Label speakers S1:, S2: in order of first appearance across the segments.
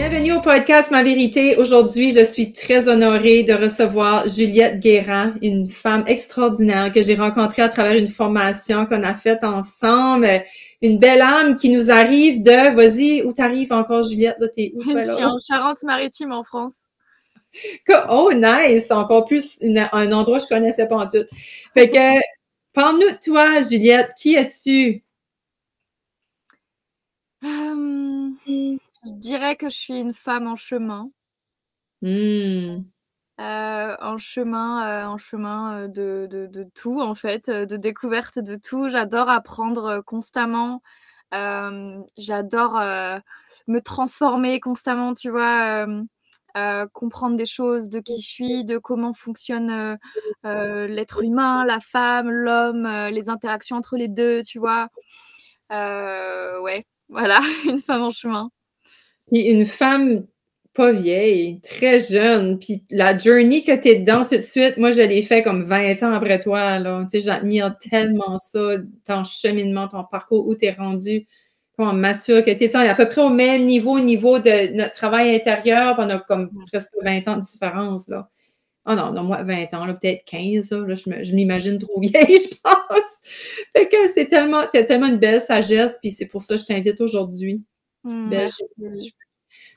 S1: Bienvenue au podcast Ma Vérité. Aujourd'hui, je suis très honorée de recevoir Juliette Guérand, une femme extraordinaire que j'ai rencontrée à travers une formation qu'on a faite ensemble. Une belle âme qui nous arrive de... Vas-y, où t'arrives encore, Juliette? Là, t'es où, toi,
S2: Je
S1: là?
S2: suis en Charente-Maritime en France.
S1: Oh, nice! Encore plus un endroit que je connaissais pas en tout. Fait que, parle-nous de toi, Juliette. Qui es-tu?
S2: Je dirais que je suis une femme en chemin. En chemin de tout, en fait, de découverte de tout. J'adore apprendre constamment. J'adore me transformer constamment, tu vois. Comprendre des choses, de qui je suis, de comment fonctionne l'être humain, la femme, l'homme, les interactions entre les deux, tu vois. Ouais, voilà, une femme en chemin.
S1: Puis une femme pas vieille, très jeune, puis la journey que t'es dedans tout de suite, moi, je l'ai fait comme 20 ans après toi, là. Tu sais, j'admire tellement ça, ton cheminement, ton parcours, où t'es rendu, comment mature que t'es. Ça, on est à peu près au même niveau, de notre travail intérieur, puis on a comme presque 20 ans de différence, là. Oh non, non, moi, 20 ans, là, peut-être 15, là, je m'imagine trop vieille, je pense. Fait que t'as tellement une belle sagesse, puis c'est pour ça que je t'invite aujourd'hui. Belle
S2: Merci.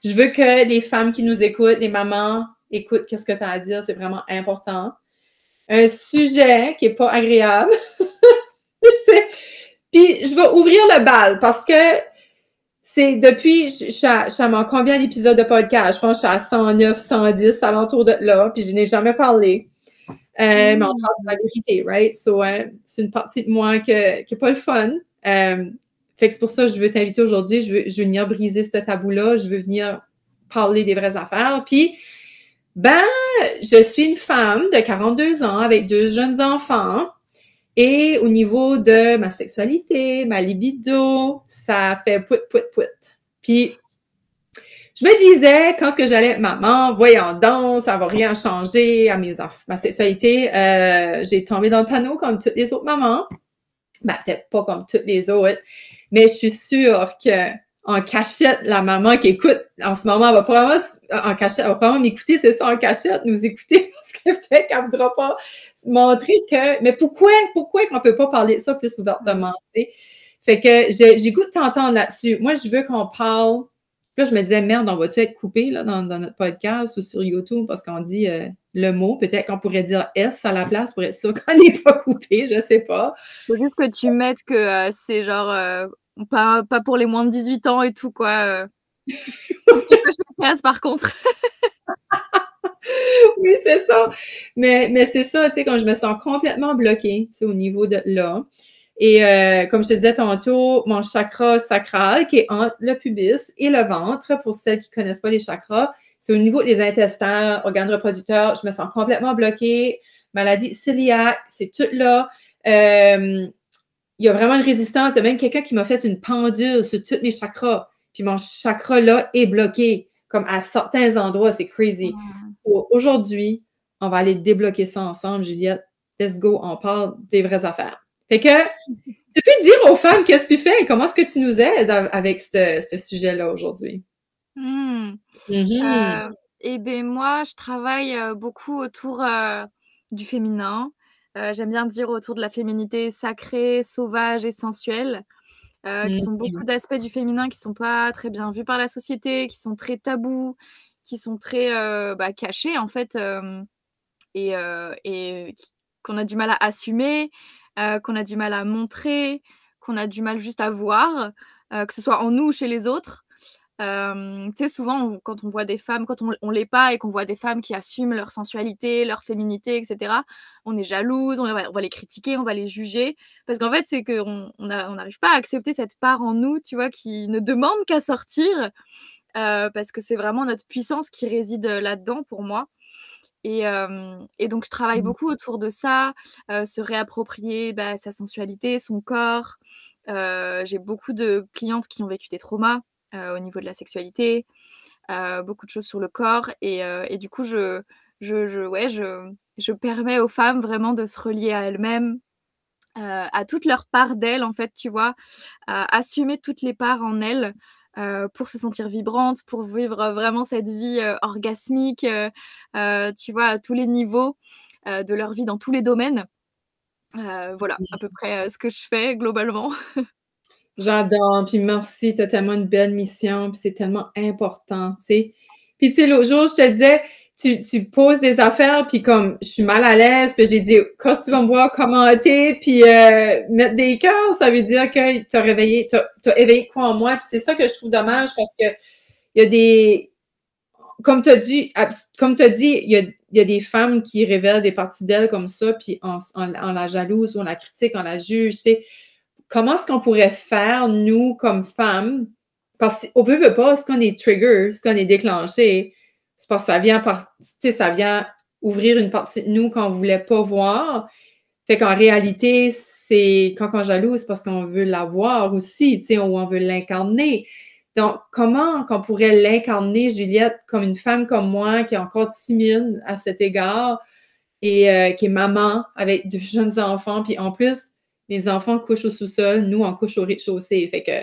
S1: je veux que les femmes qui nous écoutent, les mamans, écoutent qu'est-ce que tu as à dire, c'est vraiment important. Un sujet qui est pas agréable. Puis je vais ouvrir le bal parce que c'est depuis, je suis à combien d'épisodes de podcast? Je pense que je suis à 109, 110, alentour de là, puis je n'ai jamais parlé. Mais on parle de la vérité, right? So, c'est une partie de moi qui est pas le fun. Fait que c'est pour ça que je veux t'inviter aujourd'hui. Je veux venir briser ce tabou-là. Je veux venir parler des vraies affaires. Puis, je suis une femme de 42 ans avec 2 jeunes enfants. Et au niveau de ma sexualité, ma libido, ça fait pouit, pouit, pouit. Puis, je me disais, quand ce que j'allais être maman, voyons donc, ça va rien changer à ma sexualité. J'ai tombé dans le panneau comme toutes les autres mamans. Peut-être pas comme toutes les autres, mais je suis sûre que en cachette, la maman qui écoute en ce moment, elle va probablement, en cachette, elle va probablement m'écouter, c'est ça, en cachette, nous écouter, parce que peut-être qu'elle voudra pas montrer que, mais pourquoi qu'on peut pas parler de ça plus ouvertement, tu sais? Fait que j'ai goût de t'entendre là-dessus. Moi, je veux qu'on parle. Là, je me disais, merde, on va-tu être coupé là, dans notre podcast ou sur YouTube parce qu'on dit le mot. Peut-être qu'on pourrait dire S à la place pour être sûr qu'on n'est pas coupé, je sais pas.
S2: Faut juste que tu mettes que c'est genre pas pour les moins de 18 ans et tout, quoi. Faut que tu coches la case, par contre.
S1: Oui, c'est ça. Mais c'est ça, tu sais, quand je me sens complètement bloquée, tu sais, au niveau de là. Et comme je te disais tantôt, mon chakra sacral qui est entre le pubis et le ventre, pour celles qui connaissent pas les chakras, c'est au niveau des intestins, organes reproducteurs. Je me sens complètement bloquée. Maladie cœliaque, c'est tout là. Il y a vraiment une résistance. Il y a même quelqu'un qui m'a fait une pendule sur tous mes chakras. Puis mon chakra là est bloqué, comme à certains endroits, c'est crazy. Aujourd'hui, on va aller débloquer ça ensemble, Juliette. Let's go, on parle des vraies affaires. Fait que, tu peux dire aux femmes qu'est-ce que tu fais? Comment est-ce que tu nous aides avec ce sujet-là aujourd'hui?
S2: Eh bien, moi, je travaille beaucoup autour du féminin. J'aime bien dire autour de la féminité sacrée, sauvage et sensuelle, qui sont beaucoup d'aspects du féminin qui sont pas très bien vus par la société, qui sont très tabous, qui sont très cachés, en fait, et qu'on a du mal à assumer, qu'on a du mal à montrer, qu'on a du mal juste à voir, que ce soit en nous ou chez les autres. Tu sais, souvent, quand on voit des femmes, quand on l'est pas et qu'on voit des femmes qui assument leur sensualité, leur féminité, etc., on est jalouse, on va les critiquer, on va les juger. Parce qu'en fait, c'est qu'on on n'arrive pas à accepter cette part en nous, tu vois, qui ne demande qu'à sortir, parce que c'est vraiment notre puissance qui réside là-dedans pour moi. Et donc, je travaille beaucoup autour de ça, se réapproprier sa sensualité, son corps. J'ai beaucoup de clientes qui ont vécu des traumas au niveau de la sexualité, beaucoup de choses sur le corps. Et du coup, je permets aux femmes vraiment de se relier à elles-mêmes, à toute leur part d'elles, en fait, tu vois, à assumer toutes les parts en elles, pour se sentir vibrante, pour vivre vraiment cette vie orgasmique, tu vois, à tous les niveaux de leur vie, dans tous les domaines. Voilà, à peu près ce que je fais globalement.
S1: J'adore, puis merci, tu as tellement une belle mission, puis c'est tellement important, tu sais. Puis tu sais, l'autre jour, je te disais, tu poses des affaires, puis comme je suis mal à l'aise, puis j'ai dit, quand tu vas me voir commenter, puis mettre des cœurs, ça veut dire que t'as éveillé quoi en moi, puis c'est ça que je trouve dommage, parce que il y a des, comme tu as dit, il y a des femmes qui révèlent des parties d'elles comme ça, puis on la jalouse, on la critique, on la juge, tu sais. Comment est-ce qu'on pourrait faire, nous, comme femmes, parce qu'on veut pas, ce qu'on est trigger, ce qu'on est déclenché, c'est parce que ça vient ouvrir une partie de nous qu'on voulait pas voir. Fait qu'en réalité, c'est quand on jalouse, c'est parce qu'on veut la voir aussi, tu sais, ou on veut l'incarner. Donc, comment qu'on pourrait l'incarner, Juliette, comme une femme comme moi, qui est encore timide à cet égard, et qui est maman avec 2 jeunes enfants, puis en plus, mes enfants couchent au sous-sol, nous, on couche au rez-de-chaussée. Fait que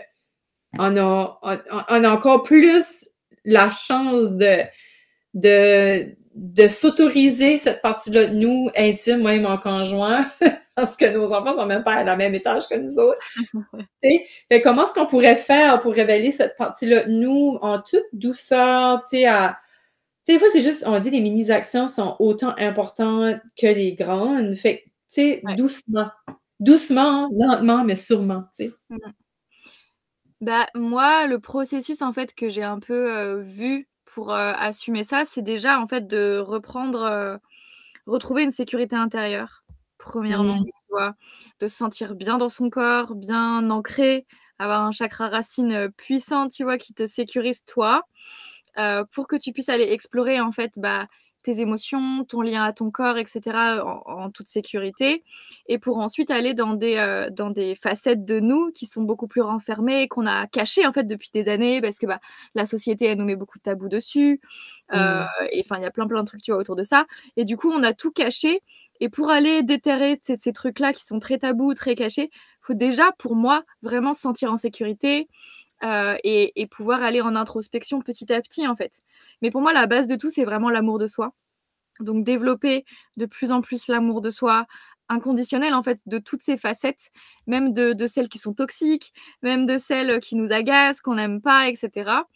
S1: on a encore plus la chance de s'autoriser cette partie-là de nous, intime, moi et mon conjoint, parce que nos enfants sont même pas à la même étage que nous autres. Fait comment est-ce qu'on pourrait faire pour révéler cette partie-là de nous en toute douceur, tu sais, des fois, c'est juste, on dit les mini-actions sont autant importantes que les grandes. Fait que, tu sais,
S2: Ouais.
S1: doucement, lentement, mais sûrement, tu sais.
S2: Mmh. Bah, moi, le processus, en fait, que j'ai un peu, vu pour, assumer ça, c'est déjà, en fait, de reprendre, retrouver une sécurité intérieure, premièrement,
S1: Mmh.
S2: tu vois? De se sentir bien dans son corps, bien ancré, avoir un chakra racine, puissant, tu vois? Qui te sécurise toi, pour que tu puisses aller explorer, en fait, bah, tes émotions, ton lien à ton corps et cetera, en toute sécurité et pour ensuite aller dans des facettes de nous qui sont beaucoup plus renfermées, qu'on a cachées, en fait, depuis des années parce que, bah, la société, elle nous met beaucoup de tabous dessus, heu
S1: Mmh.
S2: et enfin, il y a plein de trucs, tu vois, autour de ça et du coup, on a tout caché et pour aller déterrer ces trucs-là qui sont très tabous, très cachés, faut déjà, pour moi, vraiment se sentir en sécurité, et pouvoir aller en introspection petit à petit, en fait. Mais pour moi, la base de tout, c'est vraiment l'amour de soi. Donc développer de plus en plus l'amour de soi, inconditionnel, en fait, de toutes ces facettes, même de celles qui sont toxiques, même de celles qui nous agacent, qu'on n'aime pas et cetera,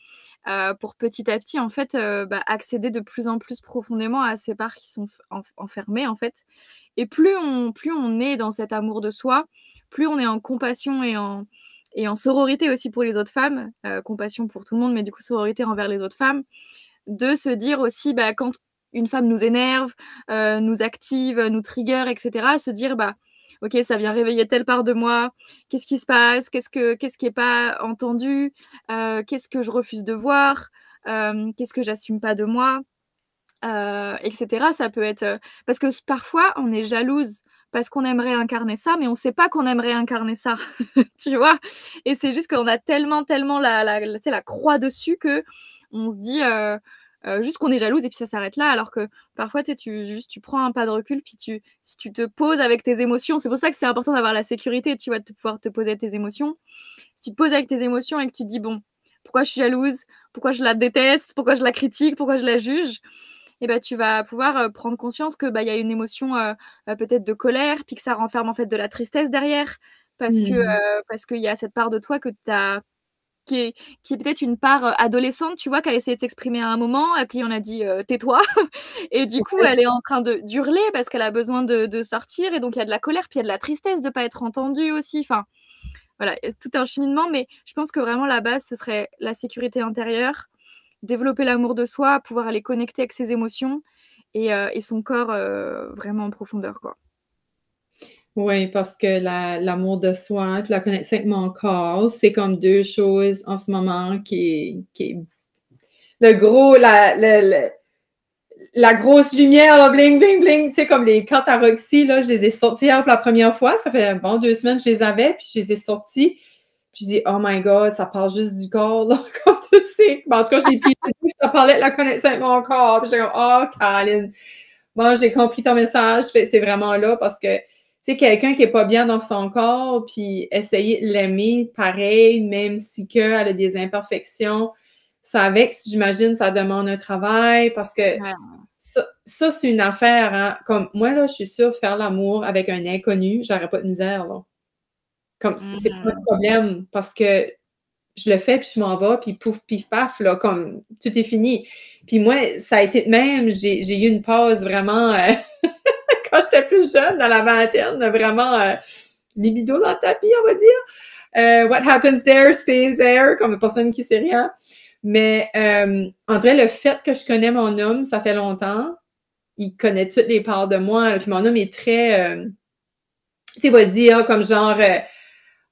S2: pour petit à petit, en fait, bah, accéder de plus en plus profondément à ces parts qui sont f enfermées, en fait et plus on est dans cet amour de soi, plus on est en compassion et en sororité aussi pour les autres femmes, compassion pour tout le monde, mais du coup sororité envers les autres femmes, de se dire aussi, bah, quand une femme nous énerve, nous active, nous trigger et cetera, se dire: «Bah, OK, ça vient réveiller telle part de moi. Qu'est-ce qui se passe? Qu'est-ce qui est pas entendu? Qu'est-ce que je refuse de voir? Qu'est-ce que j'assume pas de moi?» et cetera. Ça peut être, parce que parfois on est jalouse parce qu'on aimerait incarner ça, mais on sait pas qu'on aimerait incarner ça, tu vois? Et c'est juste qu'on a tellement tu sais, la croix dessus qu'on se dit, juste qu'on est jalouse et puis ça s'arrête là. Alors que parfois, tu sais, tu prends un pas de recul, puis si tu te poses avec tes émotions, c'est pour ça que c'est important d'avoir la sécurité, tu vois? De pouvoir te poser tes émotions. Si tu te poses avec tes émotions et que tu te dis: «Bon, pourquoi je suis jalouse? Pourquoi je la déteste? Pourquoi je la critique? Pourquoi je la juge?» et bah, tu vas pouvoir, prendre conscience que, bah, il y a une émotion, peut-être de colère, puis que ça renferme, en fait, de la tristesse derrière.
S1: Mmh.
S2: Parce qu'il y a cette part de toi que tu as qui est qui est peut-être une part, adolescente, tu vois? Qui a essayé de s'exprimer à un moment, à qui on a dit, «Tais-toi» et du coup, elle est en train d'hurler parce qu'elle a besoin de sortir et donc il y a de la colère, puis il y a de la tristesse de pas être entendue aussi. Enfin, voilà, tout un cheminement, mais je pense que vraiment la base, ce serait la sécurité intérieure, développer l'amour de soi, pouvoir aller connecter avec ses émotions et son corps, vraiment en profondeur, quoi.
S1: Oui, parce que l'amour de soi puis la connexion avec mon corps, c'est comme 2 choses en ce moment qui est le gros la grosse lumière, là, bling, bling, bling, tu sais, comme les cartes à Roxy, là, je les ai sorties hier pour la première fois. Ça fait, bon, 2 semaines que je les avais, puis je les ai sorties. Puis je dis, oh my God, ça parle juste du corps, là, comme tu sais. Ben, en tout cas, je l'ai piégé, ça parlait de la connexion avec mon corps. Puis j'étais comme, oh, Caroline. Bon, j'ai compris ton message. C'est vraiment là parce que, tu sais, quelqu'un qui est pas bien dans son corps, puis essayer de l'aimer pareil, même si qu'elle a des imperfections, ça avec, j'imagine, ça demande un travail parce que
S2: Ouais.
S1: ça c'est une affaire, hein. Comme moi, là, je suis sûre, faire l'amour avec un inconnu, j'aurais pas de misère, là. Comme, c'est pas un problème parce que je le fais, puis je m'en vais, puis pouf, pif, paf, là, comme tout est fini. Puis moi, ça a été de même, j'ai eu une pause vraiment, quand j'étais plus jeune, dans la vingtaine, vraiment libido dans le tapis, on va dire. What happens there stays there, comme personne qui sait rien. Mais en vrai, le fait que je connais mon homme, ça fait longtemps. Il connaît toutes les parts de moi. Là, puis mon homme est très... tu sais, il va dire comme genre...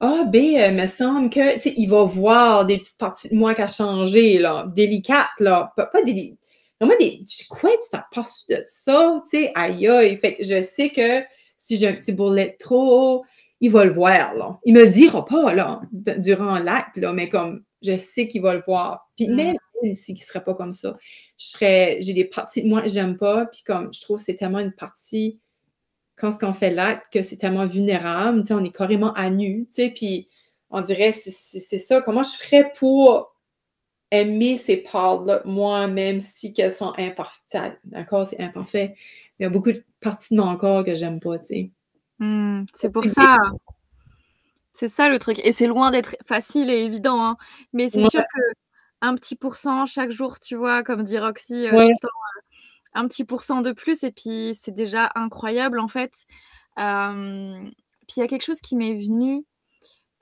S1: ah, me semble que, tu sais, il va voir des petites parties de moi qui a changé, là, délicates, là, pas des, vraiment des, quoi, tu t'as pas su de ça, tu sais, aïe, aïe, fait que je sais que si j'ai un petit bourrelet de trop, il va le voir, là. Il me le dira pas, là, durant l'acte, là, mais comme, je sais qu'il va le voir. Puis même si il serait pas comme ça, j'ai des parties de moi que j'aime pas, puis comme, je trouve que c'est tellement une partie quand ce qu'on fait l'acte, que c'est tellement vulnérable, tu sais, on est carrément à nu, tu sais, puis on dirait, c'est ça, comment je ferais pour aimer ces parts-là, moi, même si qu'elles sont imparfaites. Un corps, c'est imparfait. Il y a beaucoup de parties de mon corps que j'aime pas, tu sais.
S2: C'est pour ça. C'est ça le truc. Et c'est loin d'être facile et évident, hein. Mais c'est sûr
S1: Ouais,
S2: que un petit pourcent chaque jour, tu vois, comme dit Roxy tout
S1: ouais,
S2: le temps, un petit pourcent de plus, et puis c'est déjà incroyable en fait. Puis il y a quelque chose qui m'est venu,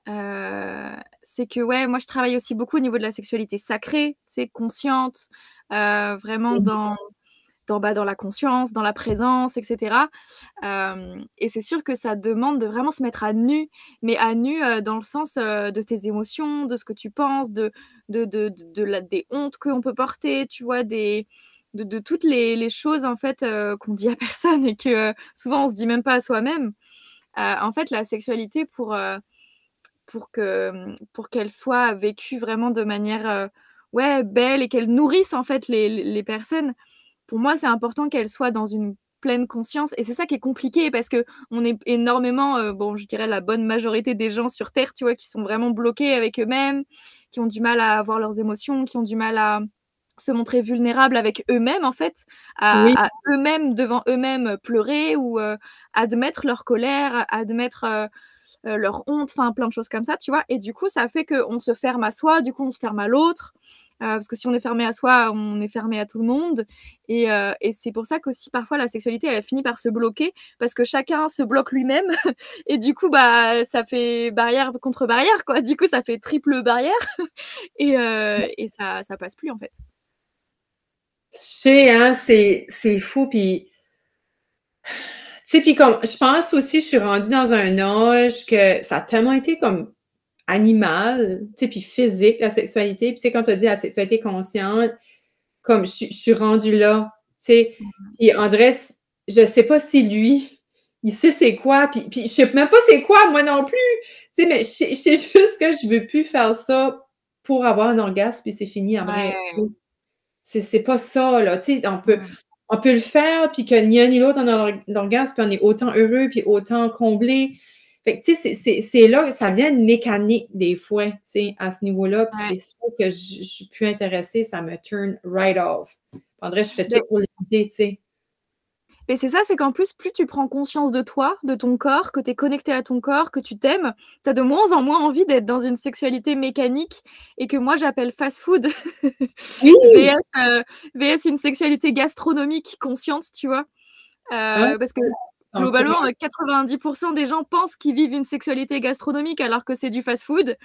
S2: c'est que ouais, moi je travaille aussi beaucoup au niveau de la sexualité sacrée, tu sais, consciente, vraiment dans la conscience, dans la présence, etc. Et c'est sûr que ça demande de vraiment se mettre à nu, mais à nu dans le sens de tes émotions, de ce que tu penses, des hontes qu'on peut porter, tu vois, de toutes les choses en fait qu'on dit à personne et que souvent on se dit même pas à soi-même. En fait, la sexualité pour qu'elle soit vécue vraiment de manière ouais belle et qu'elle nourrisse en fait les personnes, pour moi, c'est important qu'elle soit dans une pleine conscience. Et c'est ça qui est compliqué parce que on est énormément, bon, je dirais la bonne majorité des gens sur Terre, tu vois, qui sont vraiment bloqués avec eux-mêmes, qui ont du mal à avoir leurs émotions, qui ont du mal à se montrer vulnérables avec eux-mêmes, en fait,
S1: oui,
S2: à eux-mêmes, devant eux-mêmes, pleurer ou admettre leur colère, admettre leur honte, enfin plein de choses comme ça, tu vois. Et du coup, ça fait qu'on se ferme à soi, du coup, on se ferme à l'autre. Parce que si on est fermé à soi, on est fermé à tout le monde. Et c'est pour ça qu'aussi parfois la sexualité, elle finit par se bloquer parce que chacun se bloque lui-même. Et du coup, bah, ça fait barrière contre barrière, quoi. Du coup, ça fait triple barrière. Et ça passe plus, en fait.
S1: je sais, hein, c'est fou, puis tu sais, puis comme, je pense aussi, je suis rendue dans un âge que ça a tellement été comme animal, tu sais, puis physique, la sexualité. Puis tu sais, quand tu as dit la sexualité consciente, comme je suis rendue là, tu sais. Puis Andrés, je sais pas si lui, il sait c'est quoi, puis je sais même pas c'est quoi, moi non plus. Tu sais, mais je sais juste que je veux plus faire ça pour avoir un orgasme, puis c'est fini après.
S2: Ouais.
S1: C'est pas ça, là. Tu sais,
S2: Mm.
S1: on peut le faire, puis que ni un ni l'autre on a l'orgasme, puis on est autant heureux, puis autant comblé. Fait que, tu sais, c'est là que ça devient une mécanique des fois, tu sais, à ce niveau-là, puis
S2: Ouais.
S1: c'est ça que je suis plus intéressée, ça me turn right off. André, je fais tout
S2: Mais
S1: pour l'éviter, tu sais.
S2: Mais c'est ça, c'est qu'en plus, plus tu prends conscience de toi, de ton corps, que tu es connecté à ton corps, que tu t'aimes, tu as de moins en moins envie d'être dans une sexualité mécanique et que moi j'appelle fast-food
S1: Oui!
S2: VS, VS une sexualité gastronomique consciente, tu vois.
S1: Ah,
S2: Parce que
S1: c'est
S2: globalement,
S1: encourageant.
S2: 90% des gens pensent qu'ils vivent une sexualité gastronomique alors que c'est du fast-food.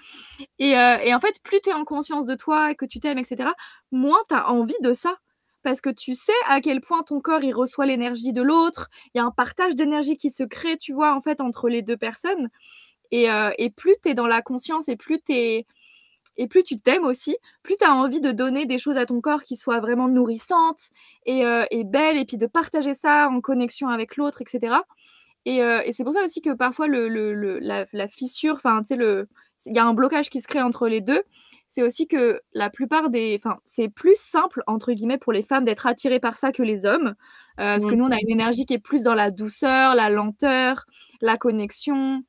S2: Et en fait, plus tu es en conscience de toi, que tu t'aimes, etc., moins tu as envie de ça. Parce que tu sais à quel point ton corps il reçoit l'énergie de l'autre. Il y a un partage d'énergie qui se crée, tu vois, en fait, entre les deux personnes. Et plus tu es dans la conscience et plus tu t'aimes aussi, plus tu as envie de donner des choses à ton corps qui soient vraiment nourrissantes et belles, et puis de partager ça en connexion avec l'autre, etc. Et c'est pour ça aussi que parfois la fissure, enfin, tu sais, il y a un blocage qui se crée entre les deux. c'est aussi que la plupart des enfin, c'est plus simple entre guillemets pour les femmes d'être attirées par ça que les hommes. Parce que
S1: Mmh.
S2: nous, on a une énergie qui est plus dans la douceur, la lenteur, la connexion,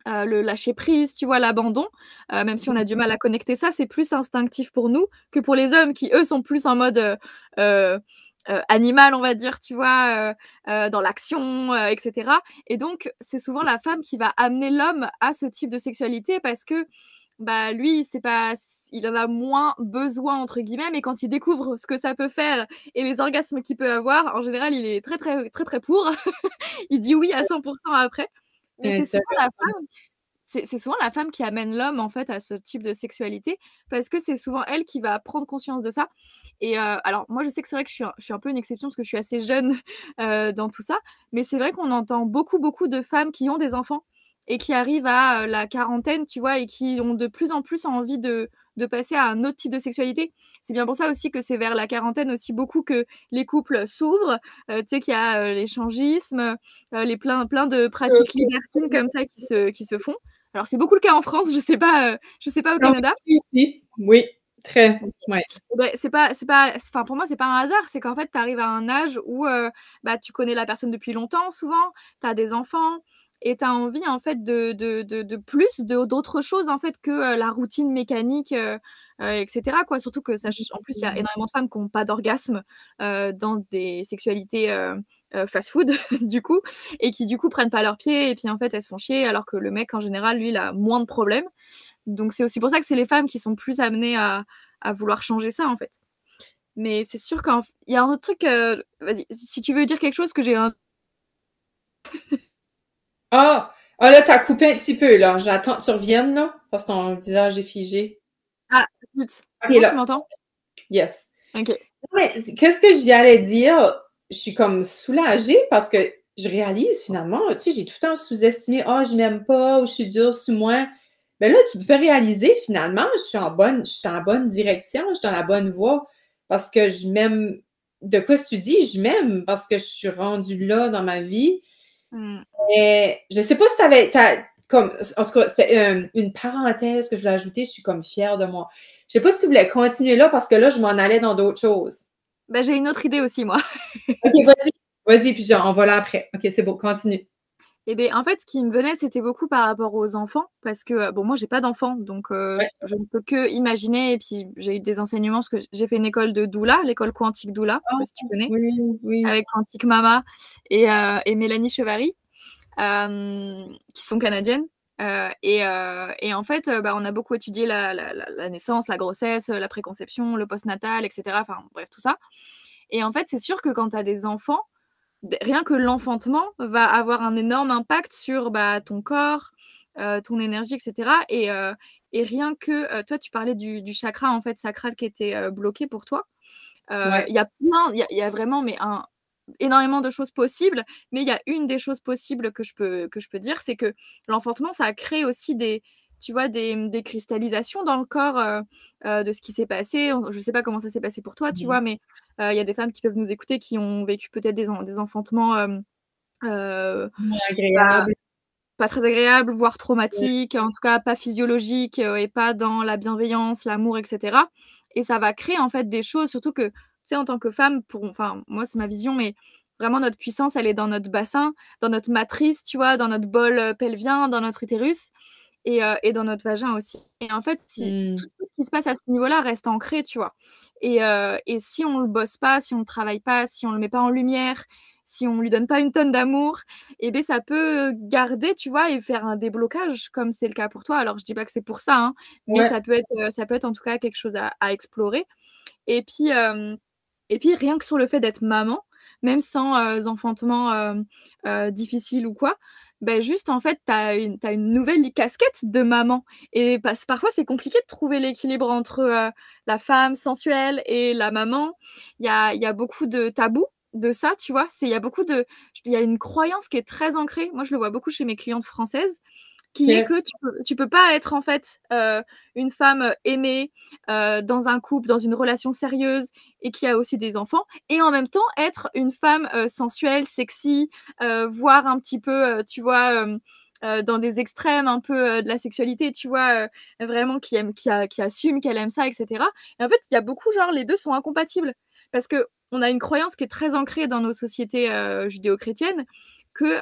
S2: le lâcher prise, tu vois? L'abandon. Même si on a du mal à connecter ça, c'est plus instinctif pour nous que pour les hommes qui, eux, sont plus en mode, heu animal, on va dire, tu vois? Dans l'action, et cetera et donc c'est souvent la femme qui va amener l'homme à ce type de sexualité parce que, bah, lui, c'est pas il en a «moins besoin» entre guillemets, mais quand il découvre ce que ça peut faire et les orgasmes qu'il peut avoir, en général, il est très, très, très, très pour. Il dit oui à 100 après. Mais c'est souvent la
S1: Intéressant.
S2: femme c'est souvent la femme qui amène l'homme, en fait, à ce type de sexualité parce que c'est souvent elle qui va prendre conscience de ça et alors moi, je sais que c'est vrai que je suis un peu une exception parce que je suis assez jeune, dans tout ça, mais c'est vrai qu'on entend beaucoup, beaucoup de femmes qui ont des enfants et qui arrivent à, la quarantaine, tu vois? Et qui ont de plus en plus envie de passer à un autre type de sexualité. C'est bien pour ça aussi que c'est vers la quarantaine aussi beaucoup que les couples s'ouvrent, tu sais qu'il y a, l'échangisme, les plein de pratiques libertines comme ça qui se font. Alors c'est beaucoup le cas en France, je sais pas au
S1: Non,
S2: Canada.
S1: ici, oui, très,
S2: OK.
S1: ouais.
S2: Beh, enfin pour moi c'est pas un hasard, c'est qu'en fait tu arrives à un âge où, bah, tu connais la personne depuis longtemps souvent, tu as des enfants et tu as envie en fait de plus, d'autres choses en fait que, la routine mécanique, et cetera quoi. Surtout que sach en plus il y a énormément de femmes qui ont pas d'orgasme, dans des sexualités, fast-food du coup et qui du coup prennent pas leurs pieds et puis en fait elles se font chier alors que le mec en général lui il a moins de problèmes. Donc c'est aussi pour ça que c'est les femmes qui sont plus amenées à vouloir changer ça, en fait. Mais c'est sûr qu'il y a un autre truc, vas-y, si tu veux dire quelque chose que j'ai un
S1: Ah! Ah là, t'as coupé un petit peu, là. J'attends que tu reviennes, là, parce que ton visage est figé.
S2: ah, zut,
S1: OK,
S2: c'est bon, tu
S1: là.
S2: m'entends?
S1: Yes.
S2: OK.
S1: Non, mais qu'est-ce que j'y allais dire? Je suis comme soulagée parce que je réalise finalement, tu sais, j'ai tout le temps sous-estimé, ah, je m'aime pas ou je suis dure sur moi. Mais là, tu me fais réaliser finalement, je suis en bonne direction, je suis dans la bonne voie parce que je m'aime. De quoi tu dis? Je m'aime parce que je suis rendue là dans ma vie.
S2: Mmh.
S1: Mais je sais pas si comme, en tout cas, c'était une parenthèse que je voulais ajouter, je suis comme fière de moi. Je sais pas si tu voulais continuer là parce que là, je m'en allais dans d'autres choses.
S2: Bah, j'ai une autre idée aussi moi.
S1: OK, vas-y. Vas-y, puis genre, on va là après. OK, c'est bon, continue.
S2: Et beh, en fait, ce qui me venait, c'était beaucoup par rapport aux enfants parce que, bon, moi, j'ai pas d'enfants donc
S1: Ouais.
S2: je ne peux qu'imaginer et puis j'ai eu des enseignements parce que j'ai fait une école de doula, l'école Quantique Doula, je sais
S1: Ah,
S2: pas si tu connais?
S1: oui, oui.
S2: Avec Quantique Mama et Mélanie Chevary. Qui sont canadiennes. Et en fait, bah, on a beaucoup étudié la naissance, la grossesse, la préconception, le postnatal, et cetera. Enfin bref, tout ça. Et en fait, c'est sûr que quand tu as des enfants, rien que l'enfantement va avoir un énorme impact sur, bah, ton corps, ton énergie, et cetera. Et rien que, toi, tu parlais du chakra, en fait, sacral qui était, bloqué pour toi.
S1: Ouais,
S2: Il y a plein il y a vraiment mais un énormément de choses possibles, mais il y a une des choses possibles que je peux dire, c'est que l'enfantement, ça a créé aussi des tu vois, des cristallisations dans le corps, de ce qui s'est passé. Je sais pas comment ça s'est passé pour toi, tu
S1: mmh,
S2: vois? Mais, il y a des femmes qui peuvent nous écouter qui ont vécu peut-être des enfantements, heu,
S1: moins
S2: bah,
S1: agréable.
S2: pas très agréables, voire
S1: Ouais,
S2: traumatiques, en tout cas pas physiologiques, et pas dans la bienveillance, l'amour et cetera et ça va créer en fait des choses surtout que, tu sais, en tant que femme pour enfin, moi c'est ma vision, mais vraiment notre puissance, elle est dans notre bassin, dans notre matrice, tu vois? Dans notre bol, pelvien, dans notre utérus et dans notre vagin aussi et en fait, si
S1: mmh,
S2: tout ce qui se passe à ce niveau-là reste ancré, tu vois? Et si on le bosse pas, si on le travaille pas, si on le met pas en lumière, si on lui donne pas une tonne d'amour et beh, ça peut garder, tu vois? Et faire un déblocage comme c'est le cas pour toi. Alors je dis pas que c'est pour ça, hein, mais
S1: ouais,
S2: ça peut être en tout cas quelque chose à explorer et puis rien que sur le fait d'être maman, même sans, enfantement, difficile ou quoi, bah, juste en fait, tu as une nouvelle casquette de maman et parfois c'est compliqué de trouver l'équilibre entre, la femme sensuelle et la maman. Il y a beaucoup de tabous de ça, tu vois? Il y a beaucoup de il y a une croyance qui est très ancrée. Moi, je le vois beaucoup chez mes clientes françaises qui est
S1: OK.
S2: que tu peux pas être en fait, une femme, aimée, dans un couple, dans une relation sérieuse et qui a aussi des enfants et en même temps être une femme, sensuelle, sexy, voire un petit peu, tu vois, dans des extrêmes un peu de la sexualité, tu vois, vraiment qui assume qu'elle aime ça, etc. Et en fait, il y a beaucoup, genre, les deux sont incompatibles. Parce qu'on a une croyance qui est très ancrée dans nos sociétés judéo-chrétiennes, que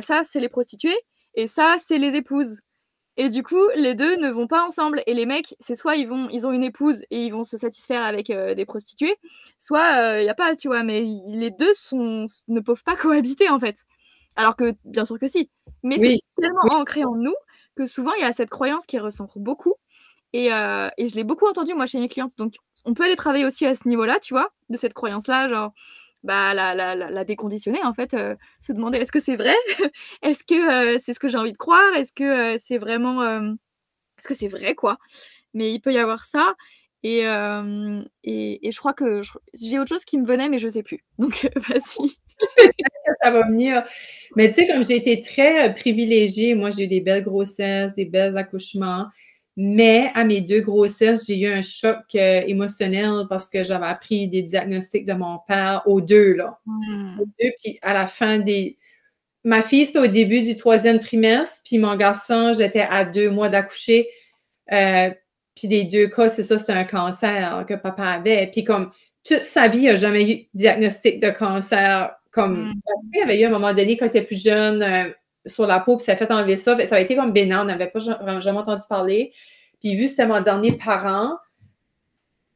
S2: ça, c'est les prostituées, et ça, c'est les épouses. Et du coup, les deux ne vont pas ensemble. Et les mecs, c'est soit ils ont une épouse et ils vont se satisfaire avec des prostituées, soit il y a pas, tu vois. Mais les deux ne peuvent pas cohabiter, en fait. Alors que, bien sûr que si. Mais
S1: Oui,
S2: c'est tellement
S1: oui,
S2: ancré en nous que souvent, il y a cette croyance qui ressort beaucoup. Et je l'ai beaucoup entendu, moi, chez mes clientes. Donc, on peut aller travailler aussi à ce niveau-là, tu vois, de cette croyance-là, genre, la déconditionner, en fait, se demander est-ce que c'est vrai? Est-ce que c'est ce que j'ai envie de croire? Est-ce que c'est vraiment. Est-ce que c'est vrai, quoi? Mais il peut y avoir ça. Et je crois que j'ai autre chose qui me venait, mais je sais plus. Donc, vas-y.
S1: ça va venir. Mais tu sais, comme j'ai été très privilégiée, moi, j'ai eu des belles grossesses, des belles accouchements. Mais à mes 2 grossesses, j'ai eu un choc émotionnel parce que j'avais appris des diagnostics de mon père aux 2, là. Aux 2, puis à la fin des... Ma fille, c'était au début du 3e trimestre, puis mon garçon, j'étais à 2 mois d'accoucher. Puis les 2 cas, c'est ça, c'est un cancer que papa avait. Puis comme toute sa vie, il n'a jamais eu de diagnostic de cancer. Comme il avait eu à un moment donné, quand il était plus jeune, sur la peau, puis ça a fait enlever ça. Ça a été comme bénin, on n'avait pas jamais entendu parler. Puis vu que c'était mon dernier parent,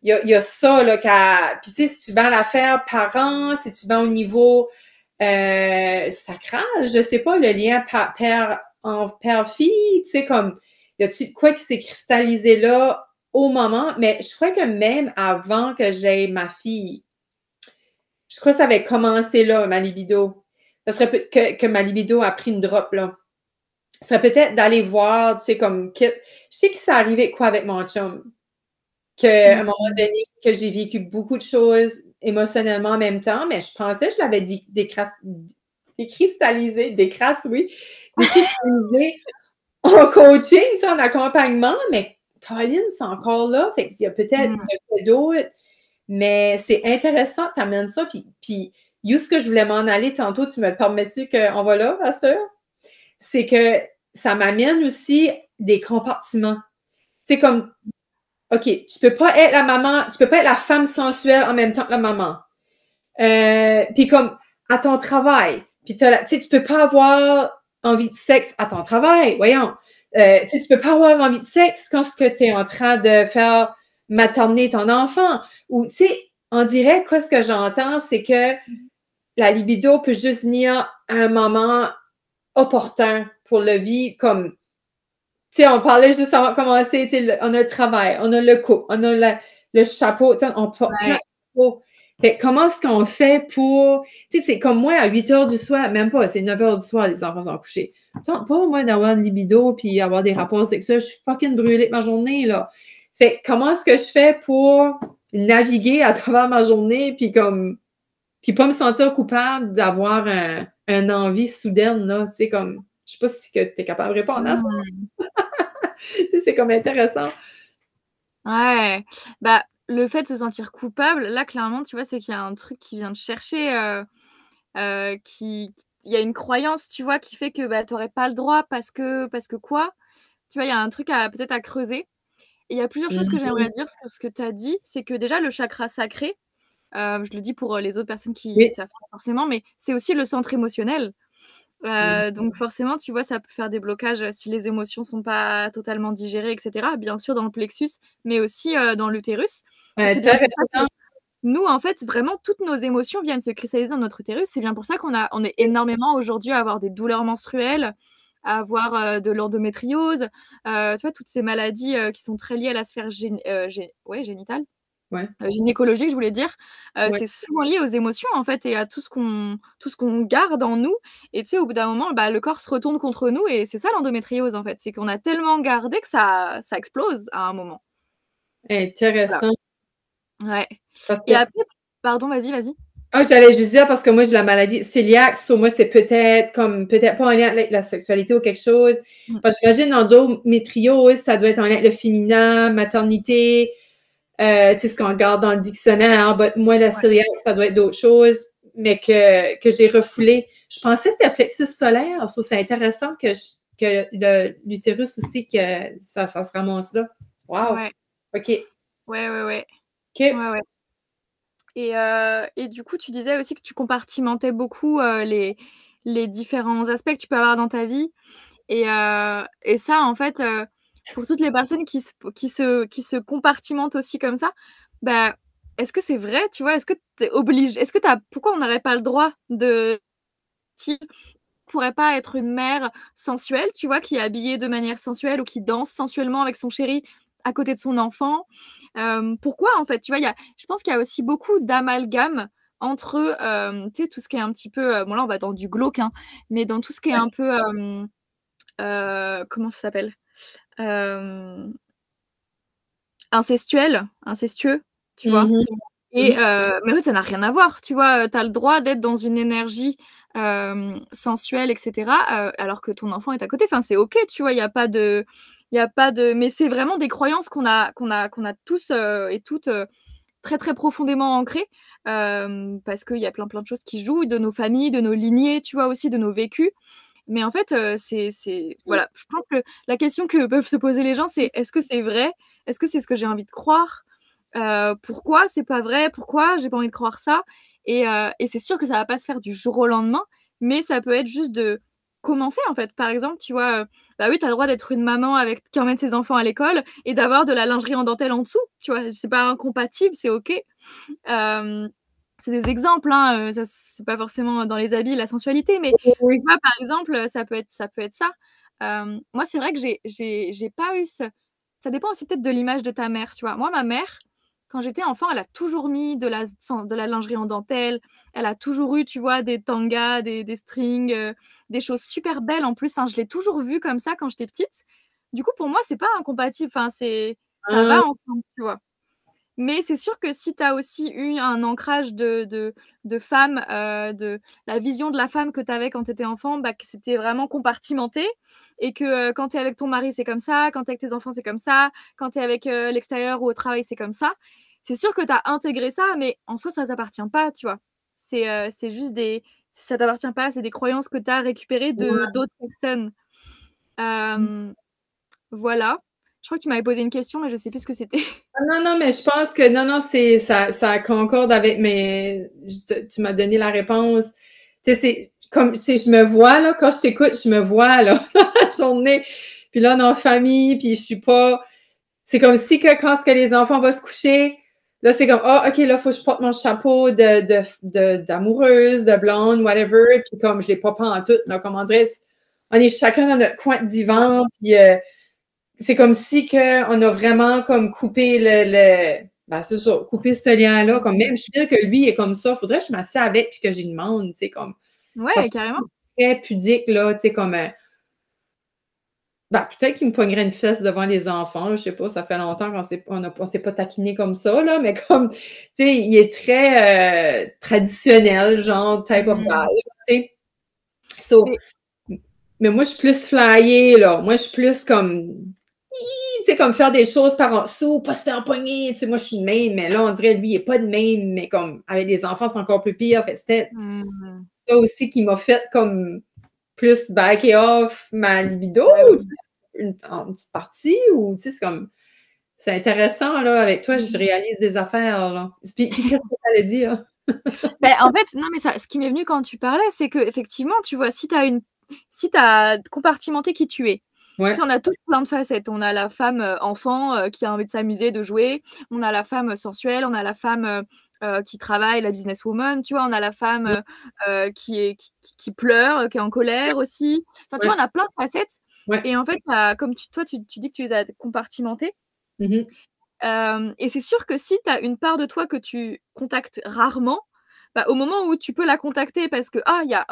S1: il y a ça, là, puis tu sais, si tu vends l'affaire parent, si tu vends au niveau sacral, je sais pas, le lien père-fille, tu sais, comme, y a-tu de quoi qui s'est cristallisé là au moment, mais je crois que même avant que j'aie ma fille, je crois que ça avait commencé là, ma libido. Ça serait que ma libido a pris une drop, là. Ça serait peut-être d'aller voir, tu sais, comme, je sais que ça arrivait quoi avec mon chum, qu'à un moment donné, que j'ai vécu beaucoup de choses émotionnellement en même temps, mais je pensais que je l'avais décristallisé en coaching, tu sais, en accompagnement, mais Pauline, c'est encore là, fait qu'il y a peut-être d'autres, mais c'est intéressant que tu amènes ça, puis où ce que je voulais m'en aller tantôt, tu me le permets-tu qu'on va là, Pasteur? C'est que ça m'amène aussi des compartiments. C'est comme OK, tu peux pas être la maman, tu peux pas être la femme sensuelle en même temps que la maman. Puis comme à ton travail, puis tu sais, tu peux pas avoir envie de sexe à ton travail, voyons. Tu peux pas avoir envie de sexe quand tu es en train de faire materner ton enfant. Ou, tu sais, on dirait que ce que j'entends, c'est que la libido peut juste venir à un moment opportun pour le vivre, comme tu sais, on parlait juste avant de commencer, tu sais, on a le travail, on a le couple, on a le chapeau, tu sais, on porte plein de chapeaux. Fait comment est-ce qu'on fait pour... Tu sais, c'est comme moi, à 8 heures du soir, même pas, c'est 9 heures du soir, les enfants sont couchés. Tente pas, moi, d'avoir une libido puis avoir des rapports sexuels. Je suis fucking brûlée de ma journée, là. Fait comment est-ce que je fais pour naviguer à travers ma journée puis comme... Puis pas me sentir coupable d'avoir un envie soudaine, là, tu sais, comme... Je sais pas si tu es capable de répondre à ça. Tu sais, c'est comme intéressant.
S2: Ouais, bah, le fait de se sentir coupable, là, clairement, tu vois, c'est qu'il y a un truc qui vient te chercher, il y a une croyance, tu vois, qui fait que, bah, tu aurais pas le droit parce que quoi? Tu vois, il y a un truc peut-être à creuser. Et il y a plusieurs choses que j'aimerais dire sur ce que tu as dit. C'est que déjà, le chakra sacré, je le dis pour les autres personnes qui savent pas forcément, mais c'est aussi le centre émotionnel. Donc forcément, tu vois, ça peut faire des blocages si les émotions sont pas totalement digérées, etc. Bien sûr dans le plexus, mais aussi dans l'utérus. C'est bien pour ça que nous, en fait, vraiment, toutes nos émotions viennent se cristalliser dans notre utérus. C'est bien pour ça on est énormément aujourd'hui à avoir des douleurs menstruelles, à avoir de l'endométriose, tu vois, toutes ces maladies qui sont très liées à la sphère génitale.
S1: Ouais.
S2: Gynécologique, je voulais dire, c'est souvent lié aux émotions, en fait, et à tout ce qu'on garde en nous. Et tu sais, au bout d'un moment, bah, le corps se retourne contre nous et c'est ça l'endométriose, en fait. C'est qu'on a tellement gardé que ça explose à un moment.
S1: Intéressant.
S2: Voilà. Ouais.
S1: Parce
S2: Et
S1: que...
S2: après pardon, vas-y.
S1: Ah, j'allais juste dire parce que moi, j'ai la maladie cœliaque, sur moi, c'est peut-être pas en lien avec la sexualité ou quelque chose. Parce que j'imagine endométriose, ça doit être en lien avec le féminin, maternité, c'est ce qu'on regarde dans le dictionnaire. Moi, la cœliaque, ça doit être d'autres choses, mais que j'ai refoulé. Je pensais que c'était le plexus solaire. C'est intéressant que que l'utérus aussi, que ça se ramasse là. Wow!
S2: Ouais.
S1: OK.
S2: Ouais, ouais, ouais.
S1: OK.
S2: Ouais, ouais. Et du coup, tu disais aussi que tu compartimentais beaucoup, les différents aspects que tu peux avoir dans ta vie et ça, en fait, pour toutes les personnes qui se compartimentent aussi comme ça, bah, est-ce que c'est vrai, tu vois? Est-ce que tu es obligé est-ce que tu pourquoi on n'aurait pas le droit de qui pourrait pas être une mère sensuelle, tu vois? Qui est habillée de manière sensuelle ou qui danse sensuellement avec son chéri à côté de son enfant. Pourquoi en fait? Tu vois? Je pense qu'il y a aussi beaucoup d'amalgame entre, tu sais, tout ce qui est un petit peu, bon là on va dans du glauque, hein, mais dans tout ce qui est
S1: Ouais.
S2: un peu, comment ça s'appelle? Hem, incestueux, tu vois?
S1: Mmh mh.
S2: Et
S1: Mmh.
S2: mais en fait, ça n'a rien à voir, tu vois? Tu as le droit d'être dans une énergie, sensuelle et cetera, alors que ton enfant est à côté. Enfin, c'est OK, tu vois? Il y a pas de mais c'est vraiment des croyances qu'on a tous, et toutes, très, très profondément ancrées, parce qu'il y a plein, plein de choses qui jouent, de nos familles, de nos lignées, tu vois? Aussi, de nos vécus. Mais en fait, c'est voilà, je pense que la question que peuvent se poser les gens, c'est: «Est-ce que c'est vrai? Est-ce que c'est ce que j'ai envie de croire? Pourquoi c'est pas vrai? Pourquoi j'ai pas envie de croire ça?» Et c'est sûr que ça va pas se faire du jour au lendemain, mais ça peut être juste de commencer, en fait. Par exemple, tu vois, bah, oui, tu as le droit d'être une maman avec qui emmène ses enfants à l'école et d'avoir de la lingerie en dentelle en dessous, tu vois? C'est pas incompatible, c'est OK. Hem, c'est des exemples, hein, ça c'est pas forcément dans les habits, la sensualité, mais tu
S1: Oui.
S2: vois, par exemple, ça peut être ça. Moi, c'est vrai que j'ai pas eu ça dépend aussi peut-être de l'image de ta mère, tu vois? Moi, ma mère, quand j'étais enfant, elle a toujours mis de la lingerie en dentelle. Elle a toujours eu, tu vois, des tangas, des strings, des choses super belles en plus. Enfin, je l'ai toujours vue comme ça quand j'étais petite. Du coup, pour moi, c'est pas incompatible. Enfin, ça
S1: Ah,
S2: va ensemble, tu vois? Mais c'est sûr que si tu as aussi eu un ancrage de femme, de la vision de la femme que tu avais quand tu étais enfant, bah, que c'était vraiment compartimenté et que, quand tu es avec ton mari, c'est comme ça, quand tu es avec tes enfants, c'est comme ça, quand tu es avec, l'extérieur ou au travail, c'est comme ça. C'est sûr que tu as intégré ça, mais en soi, ça t'appartient pas, tu vois? C'est juste ça t'appartient pas, c'est des croyances que tu as récupérées de
S1: ouais.
S2: d'autres personnes. Hem, voilà. Je crois que tu m'avais posé une question, mais je sais plus ce que c'était.
S1: Ah non, non, mais je pense que non, non, c'est ça concorde avec mes tu m'as donné la réponse. Tu sais, c'est comme si je me vois là, quand je t'écoute, je me vois là, la journée. Puis là, dans la famille, puis je suis pas. C'est comme si que quand ce que les enfants vont se coucher, là, c'est comme ah, OK, là, faut que je porte mon chapeau d'amoureuse, de blonde, whatever. Puis comme je l'ai pas en tout, là, comment dire, on est chacun dans notre coin de divan, puis c'est comme si que on a vraiment comme coupé ben c'est ça, coupé ce lien-là. Comme même, je suis sûre que lui est comme ça. Faudrait que je m'assieds avec puis que j'y demande, tu sais, comme. Parce
S2: Ouais,
S1: que
S2: carrément.
S1: c'est très pudique, là, tu sais, comme. Ben, peut-être qu'il me pognerait une fesse devant les enfants, là, je sais pas, ça fait longtemps on s'est pas taquiné comme ça, là, mais comme, tu sais, il est très traditionnel, genre type of
S2: Mmh.
S1: guy, tu sais. So,
S2: C'est
S1: mais moi, je suis plus flyée, là. Moi, je suis plus comme tu sais, comme faire des choses par en dessous, pas se faire pogner. Tu sais, moi, je suis de même, mais là, on dirait, lui, il est pas de même, mais comme, avec des enfants, c'est encore plus pire. Fait que c'était
S2: mmh.
S1: ça aussi qui m'a fait comme plus backer off ma libido,
S2: Bah
S1: tu sais,
S2: oui.
S1: en petite partie, ou, tu sais, c'est comme, c'est intéressant, là, avec toi, je
S2: Mmh.
S1: réalise des affaires, là. Puis qu'est-ce que tu allais dire?
S2: Beh, en fait, non, mais ça ce qui m'est venu quand tu parlais, c'est qu'effectivement, tu vois, si tu as compartimenté qui tu es. Tu sais,
S1: Ouais.
S2: on a tous plein de facettes. On a la femme, enfant, qui a envie de s'amuser, de jouer. On a la femme, sensuelle. On a la femme, qui travaille, la businesswoman, tu vois? On a la femme,
S1: Ouais,
S2: qui pleure, qui est en colère aussi. Enfin, tu vois,
S1: ouais,
S2: on a plein de facettes
S1: ouais.
S2: et en fait, ça comme tu dis que tu les as compartimentées.
S1: Mmh.
S2: Et c'est sûr que si tu as une part de toi que tu contactes rarement, bah, au moment où tu peux la contacter parce que, ah, il y a